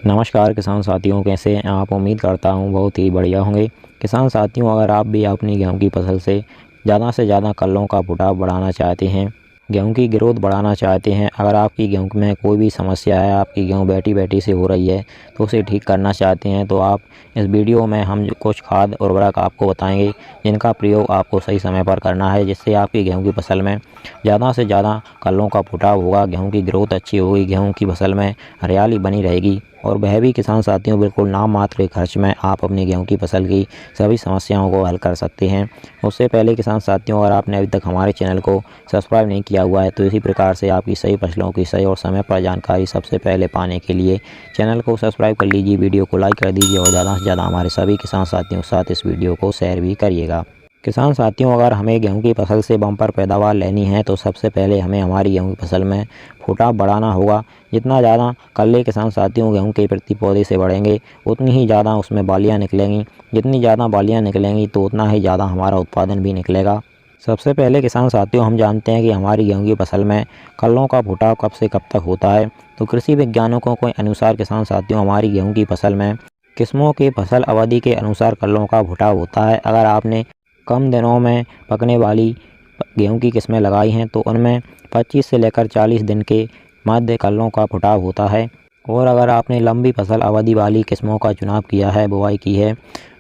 नमस्कार किसान साथियों, कैसे हैं आप। उम्मीद करता हूं बहुत ही बढ़िया होंगे। किसान साथियों, अगर आप भी अपनी गेहूं की फसल से ज़्यादा कल्लों का फुटाव बढ़ाना चाहते हैं, गेहूं की ग्रोथ बढ़ाना चाहते हैं, अगर आपकी गेहूं में कोई भी समस्या है, आपकी गेहूं बैठी बैठी से हो रही है तो उसे ठीक करना चाहते हैं, तो आप इस वीडियो में हम कुछ खाद और उर्वरक आपको बताएंगे जिनका प्रयोग आपको सही समय पर करना है, जिससे आपकी गेहूँ की फसल में ज़्यादा से ज़्यादा कल्लों का फुटाव होगा, गेहूँ की ग्रोथ अच्छी होगी, गेहूँ की फसल में हरियाली बनी रहेगी और वह भी किसान साथियों बिल्कुल नाम मात्र के खर्च में आप अपनी गेहूं की फसल की सभी समस्याओं को हल कर सकते हैं। उससे पहले किसान साथियों, अगर आपने अभी तक हमारे चैनल को सब्सक्राइब नहीं किया हुआ है तो इसी प्रकार से आपकी सही फसलों की सही और समय पर जानकारी सबसे पहले पाने के लिए चैनल को सब्सक्राइब कर लीजिए, वीडियो को लाइक कर दीजिए और ज़्यादा से ज़्यादा हमारे सभी किसान साथियों के साथ इस वीडियो को शेयर भी करिएगा। किसान साथियों, अगर हमें गेहूं की फसल से बम्पर पैदावार लेनी है तो सबसे पहले हमें हमारी गेहूं की फसल में फुटाव बढ़ाना होगा। जितना ज़्यादा कल्ले किसान साथियों गेहूं के प्रति पौधे से बढ़ेंगे उतनी ही ज़्यादा उसमें बालियाँ निकलेंगी। जितनी ज़्यादा बालियाँ निकलेंगी तो उतना ही ज़्यादा हमारा उत्पादन भी निकलेगा। सबसे पहले किसान साथियों, हम जानते हैं कि हमारी गेहूं की फसल में कल्लों का फुटाव कब से कब तक होता है। तो कृषि वैज्ञानिकों के अनुसार किसान साथियों, हमारी गेहूँ की फसल में किस्मों की फसल अवधि के अनुसार कल्लों का फुटाव होता है। अगर आपने कम दिनों में पकने वाली गेहूं की किस्में लगाई हैं तो उनमें 25 से लेकर 40 दिन के मध्य कल्लों का फुटाव होता है। और अगर आपने लंबी फसल अवधि वाली किस्मों का चुनाव किया है, बुवाई की है,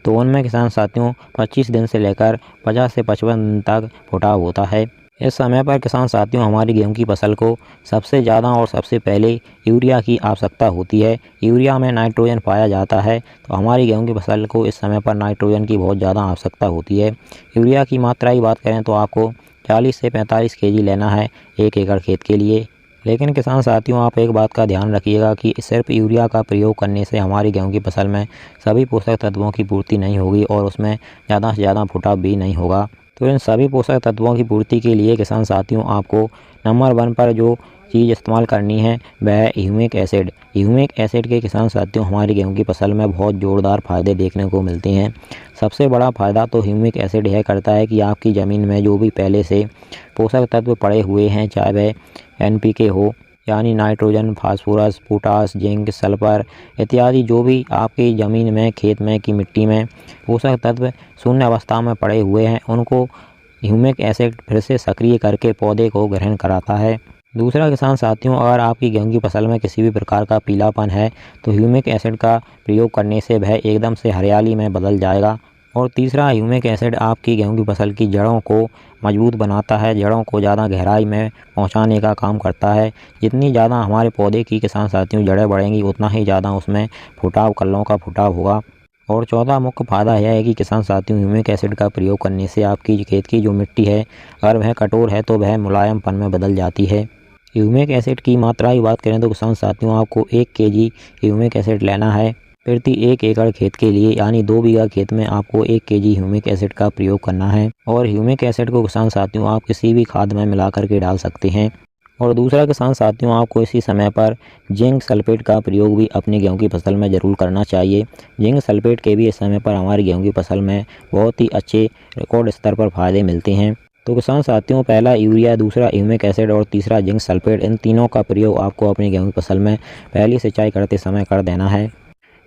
तो उनमें किसान साथियों 25 दिन से लेकर 50 से 55 दिन तक फुटाव होता है। इस समय पर किसान साथियों, हमारी गेहूं की फसल को सबसे ज़्यादा और सबसे पहले यूरिया की आवश्यकता होती है। यूरिया में नाइट्रोजन पाया जाता है, तो हमारी गेहूं की फसल को इस समय पर नाइट्रोजन की बहुत ज़्यादा आवश्यकता होती है। यूरिया की मात्रा की बात करें तो आपको 40 से 45 केजी लेना है 1 एकड़ खेत के लिए। लेकिन किसान साथियों, आप एक बात का ध्यान रखिएगा कि सिर्फ यूरिया का प्रयोग करने से हमारी गेहूं की फसल में सभी पोषक तत्वों की पूर्ति नहीं होगी और उसमें ज़्यादा से ज़्यादा फुटाव भी नहीं होगा। तो इन सभी पोषक तत्वों की पूर्ति के लिए किसान साथियों, आपको नंबर 1 पर जो चीज़ इस्तेमाल करनी है वह है ह्यूमिक एसिड। ह्यूमिक एसिड के किसान साथियों, हमारी गेहूं की फसल में बहुत ज़ोरदार फ़ायदे देखने को मिलते हैं। सबसे बड़ा फ़ायदा तो ह्यूमिक एसिड यह करता है कि आपकी ज़मीन में जो भी पहले से पोषक तत्व पड़े हुए हैं, चाहे वह NPK हो यानी nitrogen, phosphorus, potash, zinc, sulphur इत्यादि, जो भी आपकी ज़मीन में खेत में की मिट्टी में पोषक तत्व शून्य अवस्था में पड़े हुए हैं, उनको ह्यूमिक एसिड फिर से सक्रिय करके पौधे को ग्रहण कराता है। दूसरा किसान साथियों, अगर आपकी गेहूं की फसल में किसी भी प्रकार का पीलापन है तो ह्यूमिक एसिड का प्रयोग करने से वह एकदम से हरियाली में बदल जाएगा। और तीसरा, ह्यूमिक एसिड आपकी गेहूं की फसल की जड़ों को मजबूत बनाता है, जड़ों को ज़्यादा गहराई में पहुंचाने का काम करता है। जितनी ज़्यादा हमारे पौधे की किसान साथियों जड़ें बढ़ेंगी उतना ही ज़्यादा उसमें फुटाव, कल्लों का फुटाव होगा। और चौथा मुख्य फायदा यह है कि किसान साथियों, ह्यूमिक एसिड का प्रयोग करने से आपकी खेत की जो मिट्टी है, अगर वह कठोर है तो वह मुलायमपन में बदल जाती है। ह्यूमिक एसिड की मात्रा की बात करें तो किसान साथियों, आपको 1 केजी ह्यूमिक एसिड लेना है प्रति 1 एकड़ खेत के लिए, यानी 2 बीघा खेत में आपको 1 केजी ह्यूमिक एसिड का प्रयोग करना है। और ह्यूमिक एसिड को किसान साथियों आप किसी भी खाद में मिला करके डाल सकते हैं। और दूसरा किसान साथियों, आपको इसी समय पर जिंक सल्फेट का प्रयोग भी अपनी गेहूं की फसल में ज़रूर करना चाहिए। जिंक सल्फेट के भी इस समय पर हमारी गेहूं की फसल में बहुत ही अच्छे रिकॉर्ड स्तर पर फायदे मिलते हैं। तो किसान साथियों, पहला यूरिया, दूसरा ह्यूमिक एसिड और तीसरा जिंक सल्फेट, इन तीनों का प्रयोग आपको अपनी गेहूं की फसल में पहली सिंचाई करते समय कर देना है।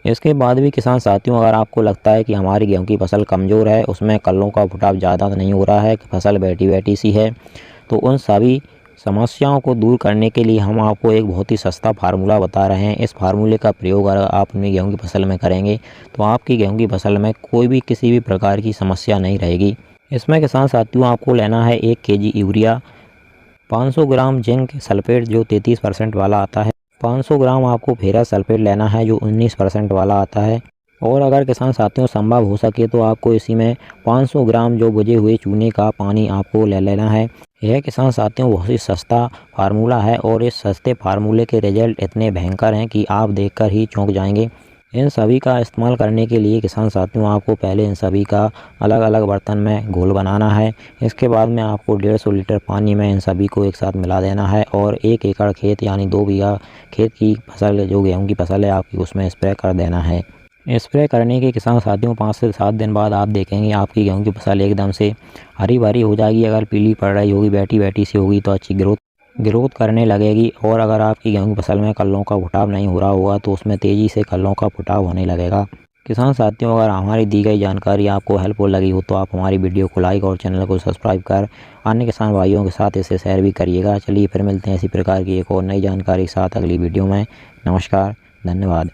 इसके बाद भी किसान साथियों, अगर आपको लगता है कि हमारी गेहूं की फसल कमज़ोर है, उसमें कल्लों का फुटाव ज़्यादा नहीं हो रहा है, फसल बैठी बैठी सी है, तो उन सभी समस्याओं को दूर करने के लिए हम आपको एक बहुत ही सस्ता फार्मूला बता रहे हैं। इस फार्मूले का प्रयोग अगर आप अपनी गेहूं की फसल में करेंगे तो आपकी गेहूं की फसल में कोई भी किसी भी प्रकार की समस्या नहीं रहेगी। इसमें किसान साथियों, आपको लेना है 1 KG urea, 500 gram zinc sulphate जो 33% वाला आता है, 500 ग्राम आपको फेरस सल्फेट लेना है जो 19% वाला आता है। और अगर किसान साथियों संभव हो सके तो आपको इसी में 500 ग्राम जो बुझे हुए चूने का पानी आपको ले लेना है। यह किसान साथियों बहुत ही सस्ता फार्मूला है और इस सस्ते फार्मूले के रिजल्ट इतने भयंकर हैं कि आप देखकर ही चौंक जाएंगे। इन सभी का इस्तेमाल करने के लिए किसान साथियों, आपको पहले इन सभी का अलग अलग बर्तन में घोल बनाना है। इसके बाद में आपको 150 लीटर पानी में इन सभी को एक साथ मिला देना है और 1 एकड़ खेत यानी 2 बीघा खेत की फसल, जो गेहूं की फसल है आपकी, उसमें स्प्रे कर देना है। स्प्रे करने के किसान साथियों 5 से 7 दिन बाद आप देखेंगे आपकी गेहूं की फसल एकदम से हरी भरी हो जाएगी। अगर पीली पड़ रही होगी, बैठी बैठी सी होगी, तो अच्छी ग्रोथ ग्रोथ करने लगेगी। और अगर आपकी गेहूँ की फसल में कल्लों का फुटाव नहीं हो रहा होगा तो उसमें तेज़ी से कल्लों का फुटाव होने लगेगा। किसान साथियों, अगर हमारी दी गई जानकारी आपको हेल्पफुल लगी हो तो आप हमारी वीडियो को लाइक और चैनल को सब्सक्राइब कर अन्य किसान भाइयों के साथ इसे शेयर भी करिएगा। चलिए फिर मिलते हैं इसी प्रकार की एक और नई जानकारी के साथ अगली वीडियो में। नमस्कार, धन्यवाद।